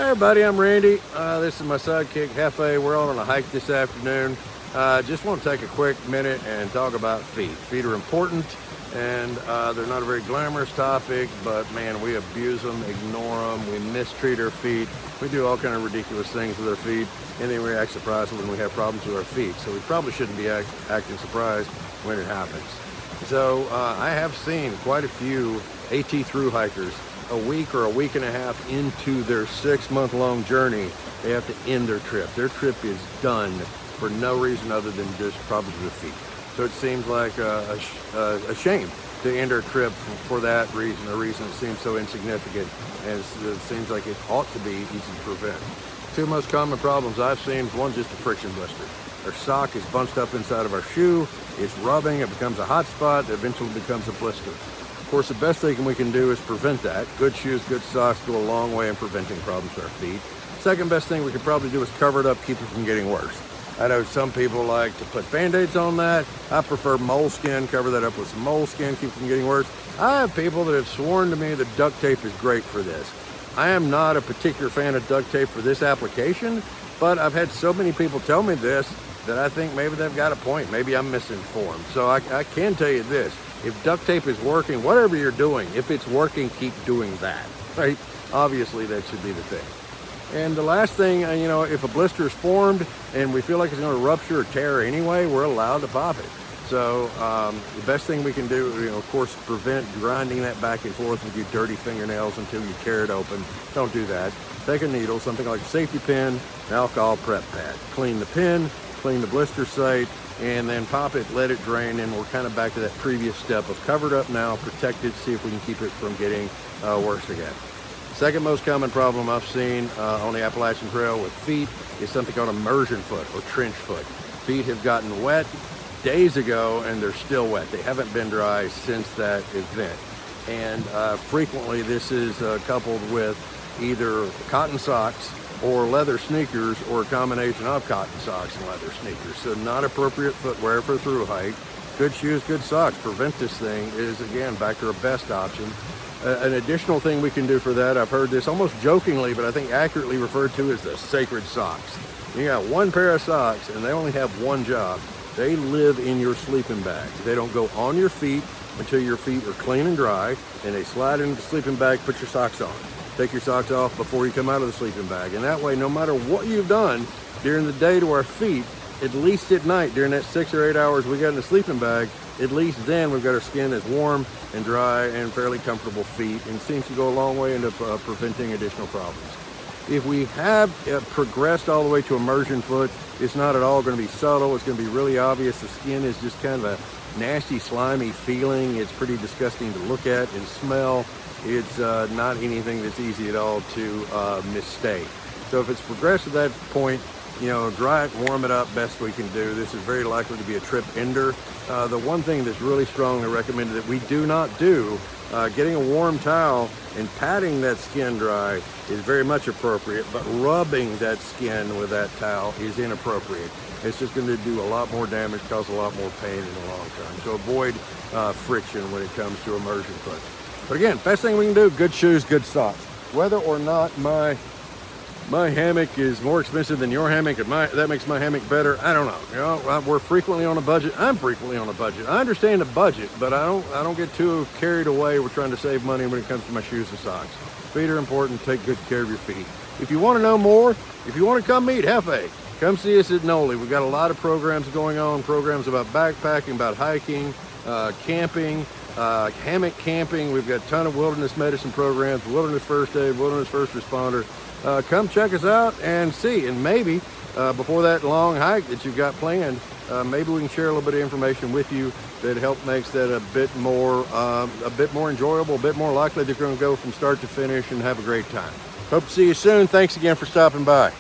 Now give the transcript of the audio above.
Hey everybody, I'm Randy. This is my sidekick, Hefe. We're out on a hike this afternoon. Just want to take a quick minute and talk about feet. Feet are important, and they're not a very glamorous topic, but man, we abuse them, ignore them, we mistreat our feet. We do all kind of ridiculous things with our feet, and then we act surprised when we have problems with our feet. So we probably shouldn't be acting surprised when it happens. So I have seen quite a few AT thru hikers a week or a week and a half into their 6-month-long journey, they have to end their trip. Their trip is done for no reason other than just probably their feet. So it seems like a shame to end our trip for that reason, a reason that seems so insignificant, and it seems like it ought to be easy to prevent. Two most common problems I've seen is one, just a friction blister. Our sock is bunched up inside of our shoe, it's rubbing, it becomes a hot spot, it eventually becomes a blister. Of course, the best thing we can do is prevent that. Good shoes, good socks go a long way in preventing problems with our feet. Second best thing we could probably do is cover it up, keep it from getting worse. I know some people like to put Band-Aids on that. I prefer moleskin, cover that up with some moleskin, keep it from getting worse. I have people that have sworn to me that duct tape is great for this. I am not a particular fan of duct tape for this application, but I've had so many people tell me this that I think maybe they've got a point. Maybe I'm misinformed. So I can tell you this. If duct tape is working, whatever you're doing, if it's working, keep doing that, right? Obviously, that should be the thing. And the last thing, if a blister is formed and we feel like it's going to rupture or tear anyway, we're allowed to pop it. So the best thing we can do, of course, prevent grinding that back and forth with your dirty fingernails until you tear it open. Don't do that. Take a needle, something like a safety pin, an alcohol prep pad. Clean the pin, clean the blister site, and then pop it, let it drain, and we're kind of back to that previous step of covered up now, protect it, see if we can keep it from getting worse again. Second most common problem I've seen on the Appalachian Trail with feet is something called immersion foot or trench foot. Feet have gotten wet days ago and they're still wet. They haven't been dry since that event. And frequently this is coupled with either cotton socks or leather sneakers, or a combination of cotton socks and leather sneakers. So not appropriate footwear for a thru hike. Good shoes, good socks. Prevent this thing is, again, back to our best option. An additional thing we can do for that, I've heard this almost jokingly, but I think accurately referred to as the sacred socks. You got one pair of socks and they only have one job. They live in your sleeping bag. They don't go on your feet until your feet are clean and dry, and they slide into the sleeping bag, put your socks on. Take your socks off before you come out of the sleeping bag. And that way, no matter what you've done during the day to our feet, at least at night, during that 6 or 8 hours we got in the sleeping bag, at least then we've got our skin that's warm and dry and fairly comfortable feet, and it seems to go a long way into preventing additional problems. If we have progressed all the way to immersion foot, it's not at all going to be subtle. It's going to be really obvious. The skin is just kind of a nasty, slimy feeling. It's pretty disgusting to look at and smell. It's not anything that's easy at all to mistake. So if it's progressed to that point, dry it, warm it up, best we can do. This is very likely to be a trip ender. The one thing that's really strongly recommended that we do not do, getting a warm towel and patting that skin dry is very much appropriate, but rubbing that skin with that towel is inappropriate. It's just going to do a lot more damage, cause a lot more pain in the long term. So avoid friction when it comes to immersion foot. But again, best thing we can do, good shoes, good socks. Whether or not my hammock is more expensive than your hammock and that makes my hammock better, I don't know. We're frequently on a budget. I'm frequently on a budget. I understand the budget, but I don't get too carried away. We're trying to save money when it comes to my shoes and socks. Feet are important. Take good care of your feet. If you want to know more, if you want to come meet Hefe, come see us at NOLI. We've got a lot of programs going on, programs about backpacking, about hiking, camping, hammock camping. We've got a ton of wilderness medicine programs, wilderness first aid, wilderness first responder. Come check us out and see, and maybe before that long hike that you've got planned, maybe we can share a little bit of information with you that makes that a bit more enjoyable, a bit more likely that you're going to go from start to finish and have a great time. Hope to see you soon. Thanks again for stopping by.